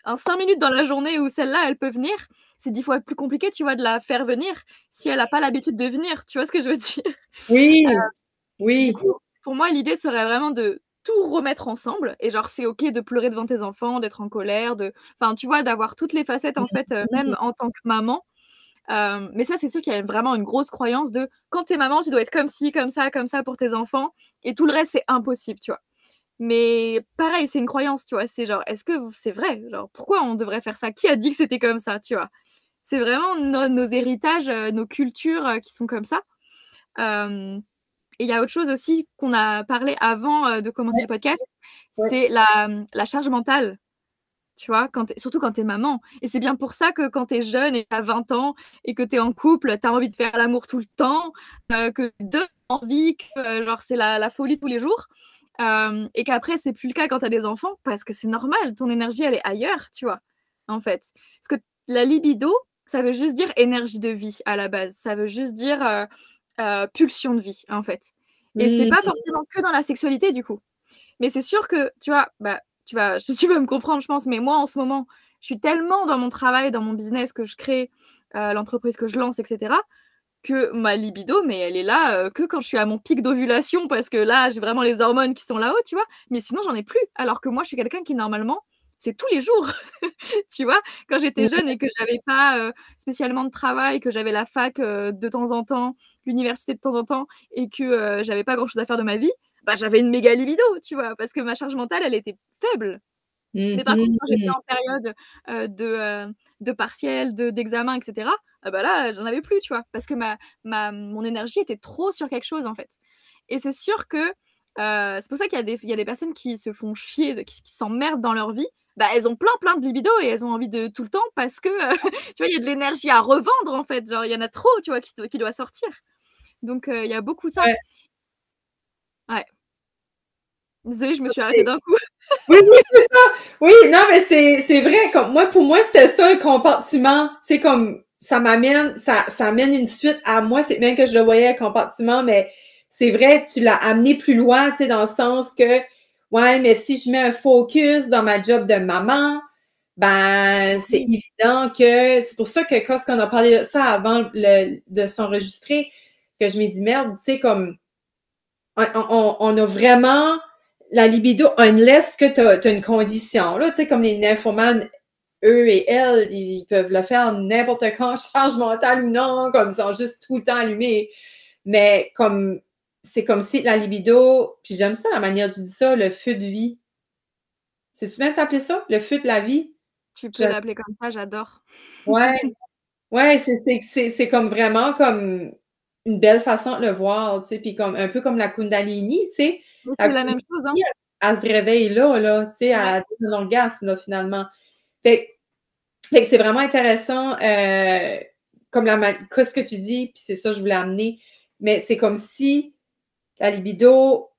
S2: un 5 minutes dans la journée où celle-là, elle peut venir, c'est 10 fois plus compliqué, tu vois, de la faire venir si elle a pas l'habitude de venir, tu vois ce que je veux dire?
S1: Oui,
S2: Du
S1: oui.
S2: coup, pour moi, l'idée serait vraiment de tout remettre ensemble et genre, c'est OK de pleurer devant tes enfants, d'être en colère, enfin, tu vois, d'avoir toutes les facettes, en fait, même en tant que maman. Mais ça, c'est sûr qu'il y a vraiment une grosse croyance de quand tu es maman, tu dois être comme ci, comme ça pour tes enfants et tout le reste, c'est impossible, tu vois? Mais pareil, c'est une croyance, tu vois? C'est genre, est-ce que c'est vrai? Genre, pourquoi on devrait faire ça? Qui a dit que c'était comme ça, tu vois? c'est vraiment nos héritages, nos cultures, qui sont comme ça. Et il y a autre chose aussi qu'on a parlé avant, de commencer
S1: Ouais,
S2: le podcast,
S1: ouais.
S2: c'est la charge mentale. Tu vois? Surtout quand tu es maman et c'est bien pour ça que quand tu es jeune et tu as 20 ans et que tu es en couple, tu as envie de faire l'amour tout le temps, que 2 envie que, genre, c'est la folie tous les jours, et qu'après c'est plus le cas quand tu as des enfants parce que c'est normal, ton énergie elle est ailleurs, tu vois? En fait. Parce que la libido, ça veut juste dire énergie de vie à la base. Ça veut juste dire, pulsion de vie, en fait. Et c'est
S1: Mmh.
S2: pas forcément que dans la sexualité du coup. Mais c'est sûr que, tu vois, bah, tu vas me comprendre, je pense, mais moi, en ce moment, je suis tellement dans mon travail, dans mon business que je crée, l'entreprise que je lance, etc., que ma libido, mais elle est là que quand je suis à mon pic d'ovulation, parce que là, j'ai vraiment les hormones qui sont là-haut, tu vois. Mais sinon, j'en ai plus. Alors que moi, je suis quelqu'un qui, normalement, c'est tous les jours. Tu vois, quand j'étais
S1: Ouais,
S2: jeune et que j'avais pas spécialement de travail, que j'avais la fac de temps en temps, l'université de temps en temps, et que j'avais pas grand-chose à faire de ma vie, bah, j'avais une méga libido, tu vois, parce que ma charge mentale, elle était faible. Mais par contre, quand j'étais
S1: mmh.
S2: en période de partiel, d'examen, etc., ah bah là, j'en avais plus, tu vois, parce que mon énergie était trop sur quelque chose, en fait. Et c'est sûr que c'est pour ça qu'il y a des personnes qui se font chier, qui s'emmerdent dans leur vie. Bah, elles ont plein de libido et elles ont envie de tout le temps parce que, tu vois, il y a de l'énergie à revendre, en fait. Genre, il y en a trop, tu vois, qui doit sortir. Donc, il y a beaucoup ça.
S1: Ouais.
S2: Ouais. Désolée, je me suis arrêtée d'un coup.
S1: Oui, oui, c'est ça. Oui, non, mais c'est vrai. Comme moi, pour moi, c'était ça le compartiment. C'est comme ça amène une suite à moi. C'est bien que je le voyais le compartiment, mais c'est vrai, tu l'as amené plus loin, tu sais, dans le sens que, ouais, mais si je mets un focus dans ma job de maman, ben, c'est
S2: Oui.
S1: évident que c'est pour ça que quand on a parlé de ça avant de s'enregistrer, que je m'ai dit merde, tu sais, comme on a vraiment la libido unless que tu as une condition. Là, tu sais, comme les nymphomanes, eux et elles, ils peuvent le faire n'importe quand, charge mentale ou non, comme ils sont juste tout le temps allumés. Mais comme c'est comme si la libido, puis j'aime ça la manière dont tu dis ça, le feu de vie. C'est-tu bien t'appeler ça? Le feu de la vie?
S2: Tu
S1: Je-
S2: peux l'appeler comme ça, j'adore.
S1: Ouais, ouais, c'est comme vraiment comme une belle façon de le voir, tu sais, puis comme un peu comme la Kundalini, tu sais.
S2: Mais
S1: La
S2: c'est la même chose, hein.
S1: Kundalini, elle se réveille là, tu sais,
S2: Ouais.
S1: à un orgasme, là, finalement. Fait, fait que c'est vraiment intéressant, comme ce que tu dis, puis c'est ça que je voulais amener, mais c'est comme si la libido,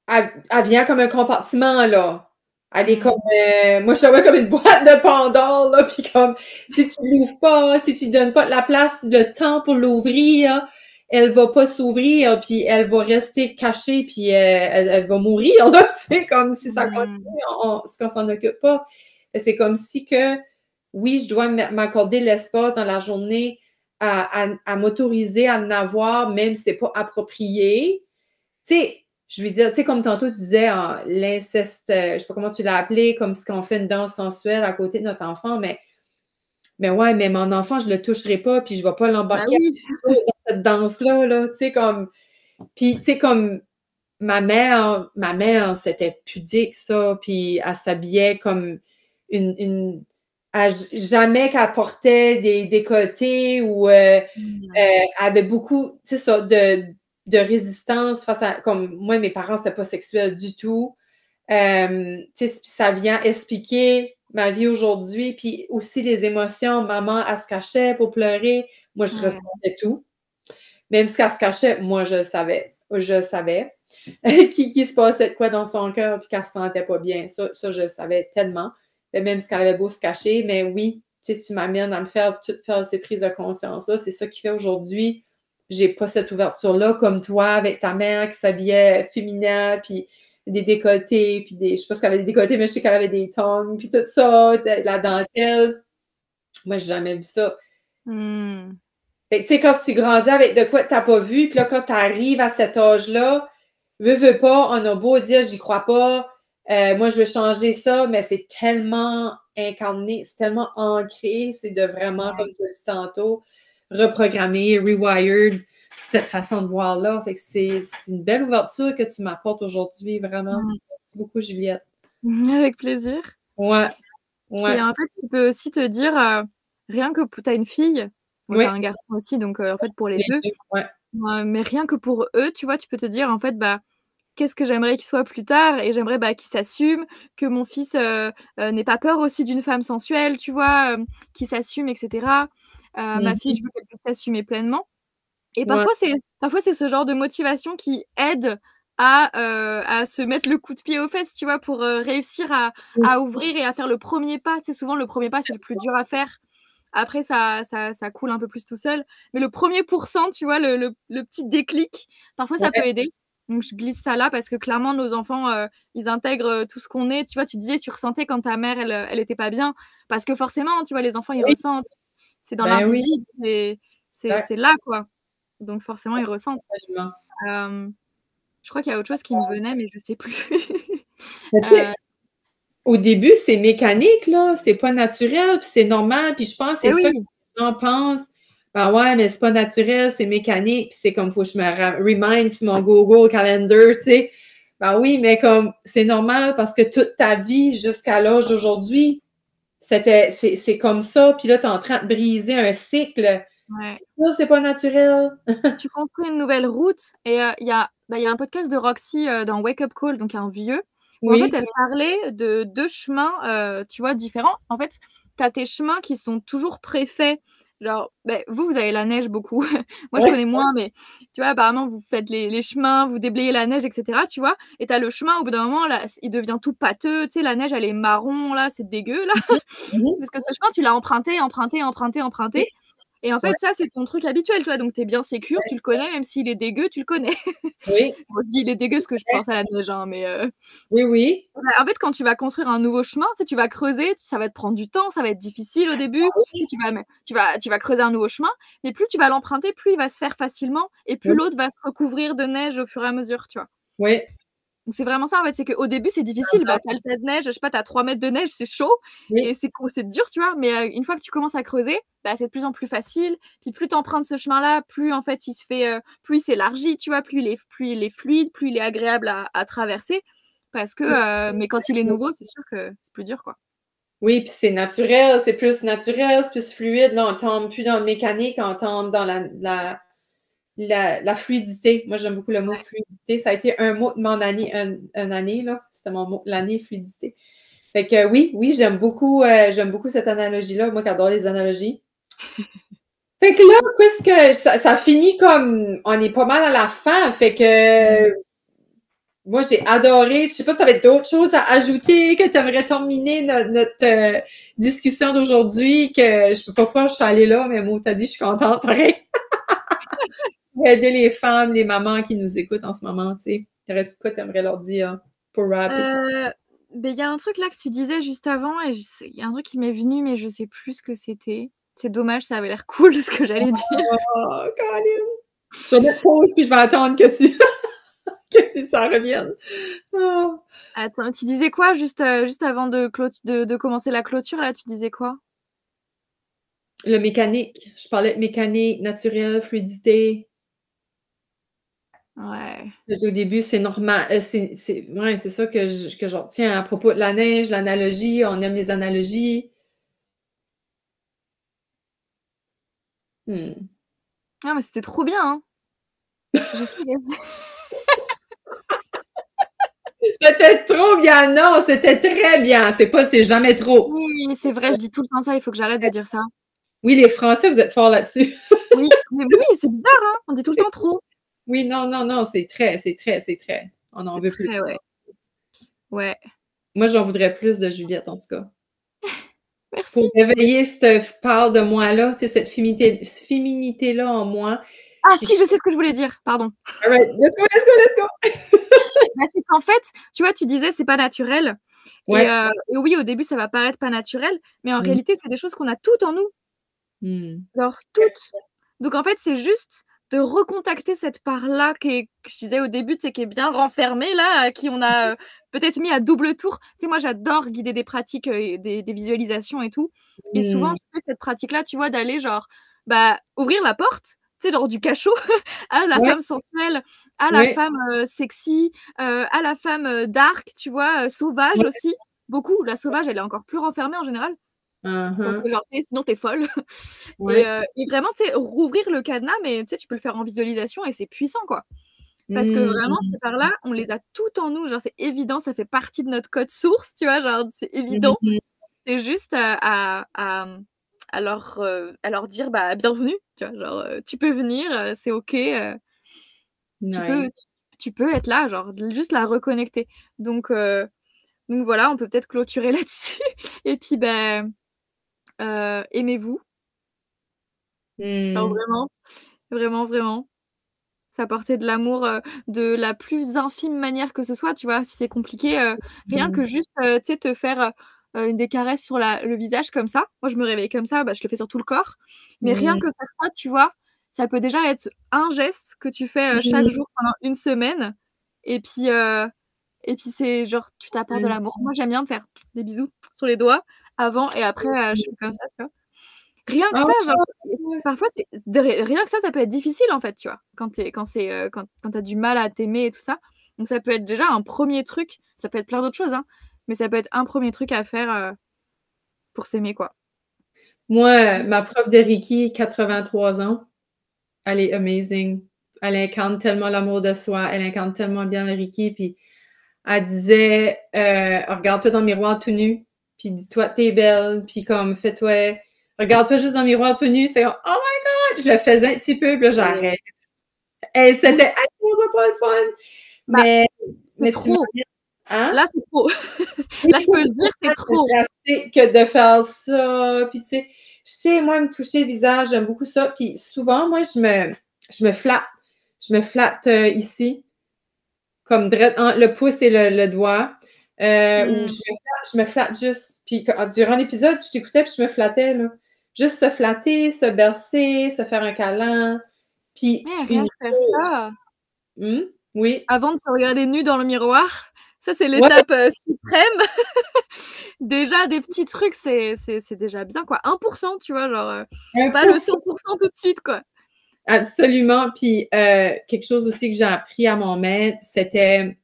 S1: elle vient comme un compartiment, là. Elle est comme,
S2: Mmh.
S1: moi, je la vois comme une boîte de Pandore, là, puis comme, si tu l'ouvres pas, si tu donnes pas la place, le temps pour l'ouvrir, elle va pas s'ouvrir, puis elle va rester cachée, puis elle va mourir, là, tu sais, comme si ça
S2: Mmh.
S1: continue, si on s'en occupe pas. C'est comme si que, oui, je dois m'accorder l'espace dans la journée à m'autoriser à en avoir, même si c'est pas approprié. Tu sais, je veux dire, tu sais, comme tantôt tu disais, l'inceste, je sais pas comment tu l'as appelé, comme si on fait une danse sensuelle à côté de notre enfant, mais ouais, mais mon enfant, je le toucherai pas, puis je vais pas
S2: Bah
S1: l'embarquer
S2: oui.
S1: dans cette danse-là, là, tu sais, comme, puis tu sais, comme ma mère, c'était pudique, ça, puis elle s'habillait comme une jamais qu'elle portait des décolletés ou
S2: Mmh.
S1: avait beaucoup, tu sais, ça, de résistance face à, comme moi, mes parents, c'était pas sexuel du tout. Tu sais, ça vient expliquer ma vie aujourd'hui, puis aussi les émotions. Maman, elle se cachait pour pleurer. Moi, je
S2: Ouais.
S1: ressentais tout. Même si elle se cachait, moi, je savais. Je savais qui se passait de quoi dans son cœur, puis qu'elle se sentait pas bien. Ça, je savais tellement. Mais même si elle avait beau se cacher, mais oui, tu sais, tu m'amènes à me faire ces prises de conscience-là. C'est ça qui fait aujourd'hui, j'ai pas cette ouverture-là, comme toi, avec ta mère qui s'habillait féminin, puis des décolletés, puis je sais pas ce qu'elle avait des décolletés, mais je sais qu'elle avait des tongs, puis tout ça, de la dentelle. Moi, j'ai jamais vu ça.
S2: Mmh.
S1: Fait que, tu sais, quand tu grandis avec de quoi tu n'as pas vu, puis là, quand tu arrives à cet âge-là, veux pas, on a beau dire, j'y crois pas, moi, je veux changer ça, mais c'est tellement incarné, c'est tellement ancré, c'est de vraiment, comme
S2: Ouais.
S1: tu as dit tantôt, reprogrammer, rewired, cette façon de voir-là. Fait que c'est une belle ouverture que tu m'apportes aujourd'hui, vraiment.
S2: Mmh.
S1: Merci beaucoup, Juliette.
S2: Avec plaisir.
S1: Ouais,
S2: Puis
S1: ouais.
S2: en fait, tu peux aussi te dire, rien que t'as une fille, bon, t'as
S1: Ouais,
S2: un garçon aussi, donc en fait, pour les
S1: les
S2: 2,
S1: 2, ouais.
S2: mais rien que pour eux, tu vois, tu peux te dire, en fait, bah, qu'est-ce que j'aimerais qu'il soit plus tard? Et j'aimerais, bah, qu'il s'assume, que mon fils, n'ait pas peur aussi d'une femme sensuelle, tu vois? Qu'il s'assume et cetera. Ma fille,
S1: Mmh.
S2: je veux qu'elle puisse s'assumer pleinement et
S1: Ouais,
S2: parfois c'est ce genre de motivation qui aide à se mettre le coup de pied aux fesses, tu vois? Pour, réussir
S1: oui,
S2: à ouvrir et à faire le premier pas. Tu sais, souvent le premier pas, c'est le plus dur à faire. Après ça coule un peu plus tout seul. Mais le 1er tu vois, le petit déclic, parfois ça peut
S1: ouais,
S2: aider. Donc je glisse ça là parce que clairement nos enfants, ils intègrent, tout ce qu'on est. Tu vois, tu disais, tu ressentais quand ta mère elle était pas bien parce que forcément, tu vois, les enfants ils
S1: oui,
S2: ressentent. C'est dans
S1: ben oui,
S2: l'invisible, c'est
S1: exact,
S2: là quoi. Donc forcément ils ressentent.
S1: absolument.
S2: Hem, je crois qu'il y a autre chose qui me venait mais je sais plus.
S1: Mais tu
S2: Heu,
S1: sais, au début, c'est mécanique, là, c'est pas naturel, puis c'est normal, puis je pense que c'est
S2: et
S1: ça que
S2: oui,
S1: les gens pensent. Ben ouais, mais c'est pas naturel, c'est mécanique, puis c'est comme, faut que je me remind sur mon Google Calendar, tu sais. Ben oui, mais comme, c'est normal parce que toute ta vie jusqu'à l'âge d'aujourd'hui, c'est comme ça, puis là, tu es en train de briser un cycle.
S2: ouais.
S1: Ça, c'est pas naturel.
S2: Tu construis une nouvelle route et il y a un podcast de Roxy, dans Wake Up Call, donc un vieux, où en fait
S1: Oui,
S2: elle parlait de 2 chemins, tu vois, différents. En fait, tu as tes chemins qui sont toujours préfaits, genre, beh, vous avez la neige beaucoup. Moi, je
S1: ouais,
S2: connais moins, mais tu vois, apparemment, vous faites les chemins, vous déblayez la neige et cetera, tu vois? Et tu as le chemin, au bout d'un moment, là, il devient tout pâteux, tu sais, la neige, elle est marron, là, c'est dégueu, là.
S1: mhm,
S2: Parce que ce chemin, tu l'as emprunté, emprunté, emprunté,
S1: oui,
S2: emprunté et en
S1: ouais,
S2: fait, ça, c'est ton truc habituel, tu vois? Donc tu es bien sécure, tu le connais, même s'il est dégueu, tu le connais.
S1: oui,
S2: Bon, je dis: «Il est dégueu» parce que je pense à la neige, hein, mais
S1: oui, oui,
S2: bah, en fait, quand tu vas construire un nouveau chemin, tu sais, tu vas creuser, ça va te prendre du temps, ça va être difficile au début. Tu sais, tu vas creuser un nouveau chemin, mais plus tu vas l'emprunter, plus il va se faire facilement et plus
S1: oui,
S2: l'autre va se recouvrir de neige au fur et à mesure, tu vois?
S1: oui,
S2: Donc c'est vraiment ça, en fait, c'est qu'au début, c'est difficile. Bah, tu as le tas de neige, je sais pas, tu as 3 mètres de neige, c'est chaud et
S1: oui,
S2: c'est dur, tu vois? Mais une fois que tu commences à creuser, bah, c'est de plus en plus facile. Puis plus tu empruntes ce chemin-là, plus en fait, plus il s'élargit, tu vois? Plus il est fluide, plus il est agréable à traverser parce que, mais quand il est nouveau, c'est sûr que c'est plus dur, quoi.
S1: oui, puis c'est naturel, c'est plus naturel, c'est plus fluide. Là, on tombe plus dans le mécanique, on tombe dans la fluidité. Moi, j'aime beaucoup le mot fluidité. Ça a été un mot de mon année, une année, là. C'était mon mot, l'année fluidité. Fait que oui, oui, j'aime beaucoup cette analogie-là. Moi qui adore les analogies. Fait que là, puisque ça finit comme on est pas mal à la fin, fait que moi j'ai adoré. Je sais pas si ça va être d'autres choses à ajouter, que tu aimerais terminer notre discussion d'aujourd'hui, que je peux pas croire que je suis allée là, mais moi, t'as dit, je suis contente, pareil. Pour aider les femmes, les mamans qui nous écoutent en ce moment, tu sais. T'aurais-tu de quoi t'aimerais leur dire pour wrap it?
S2: Heu, beh, il y a un truc là que tu disais juste avant et il y a un truc qui m'est venu, mais je sais plus ce que c'était. C'est dommage, ça avait l'air cool ce que j'allais dire.
S1: Oh, Colin! Je vais mettre pause puis je vais attendre que tu que tu s'en reviennes. Oh.
S2: Attends, tu disais quoi juste avant de commencer la clôture là, tu disais quoi?
S1: Le mécanique. Je parlais de mécanique, naturel, fluidité.
S2: Ouais.
S1: Au début, c'est normal. Ouais, c'est ça que je retiens à propos de la neige, l'analogie. On aime les analogies. Hmm.
S2: Ah mais c'était trop bien, hein. J'essaie de
S1: C'était trop bien. Non, c'était très bien. C'est jamais trop.
S2: oui, c'est vrai, je dis tout le temps ça, il faut que j'arrête de dire ça.
S1: Oui, les Français, vous êtes forts là-dessus.
S2: Oui, mais oui, c'est bizarre, hein, on dit tout le temps trop.
S1: Oui, non, non, non, c'est très. On en
S2: C'est
S1: veut plus.
S2: très ouais. Ouais,
S1: Moi, j'en voudrais plus de Juliette, en tout cas.
S2: merci.
S1: Pour réveiller cette part de moi-là, tu sais, cette féminité-là en moi.
S2: Ah
S1: Puis
S2: si, je sais ce que je voulais dire, pardon.
S1: all right, let's go, let's go, let's go!
S2: Bah, c'est qu'en fait, tu vois, tu disais: «C'est pas naturel»
S1: Ouais.
S2: et oui, au début, ça va paraître pas naturel, mais en
S1: Mmh.
S2: réalité, c'est des choses qu'on a toutes en nous,
S1: Mmh.
S2: genre toutes. Donc en fait, c'est juste de recontacter cette part-là que je disais au début, tu sais, qui est bien renfermée là, à qui on a, peut-être mis à double tour. Tu sais, moi, j'adore guider des pratiques, et des visualisations et tout et souvent,
S1: Mmh.
S2: je fais cette pratique-là, tu vois, d'aller genre, bah, ouvrir la porte, tu sais, genre du cachot à la
S1: Ouais,
S2: femme sensuelle, à la
S1: ouais,
S2: femme, sexy, à la femme, dark, tu vois, sauvage
S1: ouais.
S2: aussi, beaucoup. La sauvage, elle est encore plus renfermée en général Parce que genre, tu sais, sinon t'es folle.
S1: Ouais.
S2: Et vraiment, tu sais, rouvrir le cadenas, mais tu sais, tu peux le faire en visualisation et c'est puissant, quoi. Parce que vraiment, ces parts-là, on les a toutes en nous. Genre, c'est évident, ça fait partie de notre code source, tu vois, genre, c'est évident. C'est juste à leur dire, bah, bienvenue, tu vois, genre, tu peux venir, c'est OK, tu peux,
S1: Nice.
S2: tu peux être là, genre, juste la reconnecter. Donc voilà, on peut peut-être clôturer là-dessus. Et puis, ben, aimez-vous. Genre vraiment, vraiment, vraiment. S'apporter de l'amour, de la plus infime manière que ce soit, tu vois? Si c'est compliqué, rien que juste, tu sais, te faire, des caresses sur le visage comme ça. Moi, je me réveille comme ça, bah, je le fais sur tout le corps. Mais rien que faire ça, tu vois? Ça peut déjà être un geste que tu fais, chaque jour pendant une semaine et puis, heu et puis c'est genre, tu t'apportes de l'amour. Moi, j'aime bien me faire des bisous sur les doigts avant et après, je fais comme ça, tu vois? Rien que
S1: Ah
S2: ça, genre,
S1: ouais.
S2: parfois c'est rien que ça peut être difficile, en fait, tu vois? Quand tu as du mal à t'aimer et tout ça. Donc ça peut être déjà un premier truc, ça peut être plein d'autres choses, hein, mais ça peut être un premier truc à faire, pour s'aimer, quoi.
S1: Moi, ma prof de Reiki, 83 ans, elle est amazing. Elle incarne tellement l'amour de soi, elle incarne tellement bien le Reiki, puis elle disait, regarde-toi dans le miroir tout nu, puis dis-toi que t'es belle, puis comme, fais-toi, regarde-toi juste dans le miroir tout nu, c'est comme, oh my god, je le faisais un petit peu, puis là, j'arrête. Et c'était, ah, c'est pas le fun.
S2: Bah,
S1: Mais,
S2: c'est
S1: tu m'as
S2: trop.
S1: dit, hein?
S2: Là, c'est trop.
S1: Oui,
S2: Là, je peux le dire, c'est trop.
S1: c'est que de faire ça, puis tu sais, je sais, moi, me toucher le visage, j'aime beaucoup ça, puis souvent, moi, je me flatte. Je me flatte ici, comme le pouce et le doigt, ou je me flatte juste. Puis durant l'épisode, je t'écoutais, puis je me flattais, là. Juste se flatter, se bercer, se faire un câlin, puis
S2: Mais rien
S1: une
S2: que faire ça,
S1: oui.
S2: avant de te regarder nu dans le miroir, ça, c'est
S1: Ouais,
S2: l'étape, suprême. Déjà des petits trucs, c'est déjà bien, quoi. 1%, tu vois? Genre, pas le
S1: 1%.
S2: 100% tout de suite, quoi.
S1: Absolument. Puis quelque chose aussi que j'ai appris à mon maître, c'était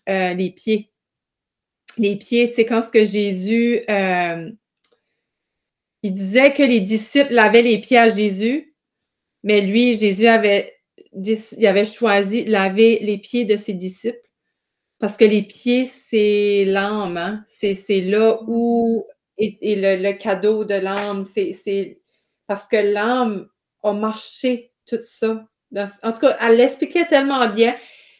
S1: les pieds. Les pieds, tu sais, quand ce que Jésus, il disait que les disciples lavaient les pieds à Jésus, mais lui, Jésus il avait choisi de laver les pieds de ses disciples parce que les pieds, c'est l'âme, hein? C'est là où est le cadeau de l'âme. C'est parce que l'âme a marché tout ça. En tout cas, elle l'expliquait tellement bien.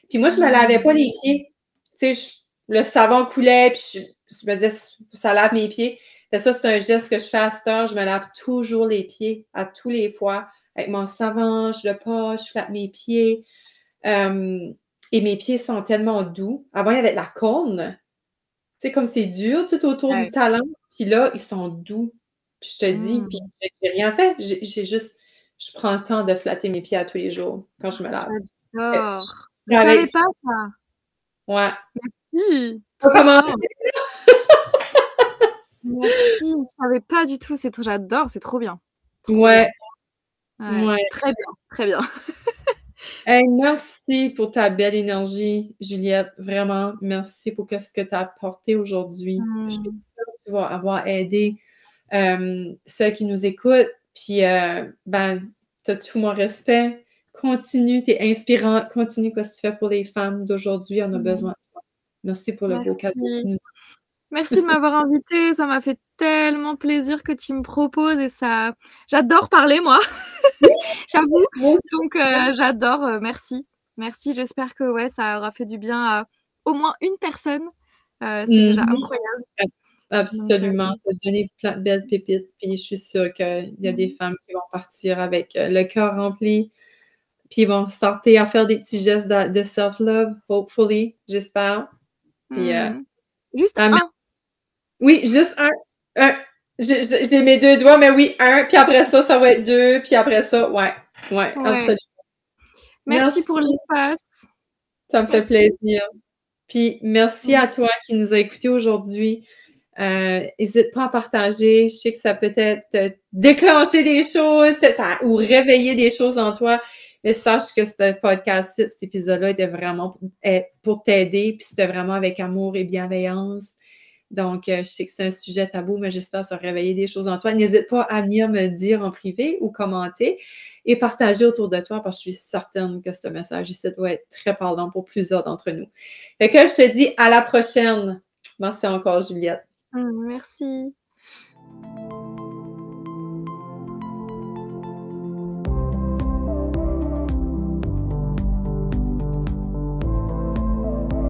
S1: Puis moi, je me lavais pas les pieds. Tu sais, le savon coulait, puis je me disais, ça lave mes pieds. Mais ça, c'est un geste que je fais à cette heure. Je me lave toujours les pieds, à tous les fois. Avec mon savon, je le passe, je flatte mes pieds. Et mes pieds sont tellement doux. Avant, il y avait de la corne. Tu sais, comme c'est dur tout autour du
S2: Ouais.
S1: talon. Puis là, ils sont doux. Puis je te dis, puis j'ai rien fait. J'ai juste, je prends le temps de flatter mes pieds à tous les jours quand je me lave.
S2: J'adore. Je
S1: Avec
S2: savais
S1: ça,
S2: pas ça.
S1: ouais.
S2: Merci,
S1: Faut
S2: trop
S1: commencer.
S2: bien. Merci, je savais pas du tout, j'adore, c'est trop bien. Trop
S1: Ouais,
S2: bien. Ouais,
S1: ouais.
S2: très bien, très bien.
S1: Hey, merci pour ta belle énergie, Juliette. Vraiment, merci pour ce que tu as apporté aujourd'hui. Je suis
S2: Mmh.
S1: sûre que tu vas avoir aidé celles qui nous écoutent. Puis, ben, tu as tout mon respect. Continue, tu es inspirante. Continue ce que tu fais pour les femmes d'aujourd'hui. On a besoin de toi. Merci pour le beau cadeau que tu
S2: Merci.
S1: nous
S2: Merci de m'avoir invitée, ça m'a fait tellement plaisir que tu me proposes et ça j'adore parler moi, j'avoue.
S1: as.
S2: Donc j'adore, merci. Merci, j'espère que ouais, ça aura fait du bien à au moins une personne. C'est déjà
S1: Mhm.
S2: incroyable. Donc
S1: Absolument. Tu as donné plein de belles pépites. Puis, je suis sûre qu'il y a des femmes qui vont partir avec le cœur rempli. Puis ils vont starter à faire des petits gestes de self-love, hopefully, j'espère. Puis,
S2: juste
S1: ah,
S2: un.
S1: oui, juste un. J'ai mes deux doigts, mais oui, un. Puis après ça, ça va être deux. Puis après ça, ouais,
S2: Ouais.
S1: absolument.
S2: Merci
S1: Merci,
S2: pour l'espace.
S1: ça me fait
S2: Merci.
S1: plaisir. Puis merci à toi qui nous a écoutés aujourd'hui. N'hésite pas à partager. Je sais que ça peut être déclencher des choses ou réveiller des choses en toi. Mais sache que ce podcast, cet épisode-là était vraiment pour t'aider. Puis c'était vraiment avec amour et bienveillance. Donc, je sais que c'est un sujet tabou, mais j'espère ça réveiller des choses en toi. N'hésite pas à venir me dire en privé ou commenter et partager autour de toi parce que je suis certaine que ce message ici doit être très parlant pour plusieurs d'entre nous. Fait que je te dis à la prochaine. Merci encore, Juliette.
S2: Merci.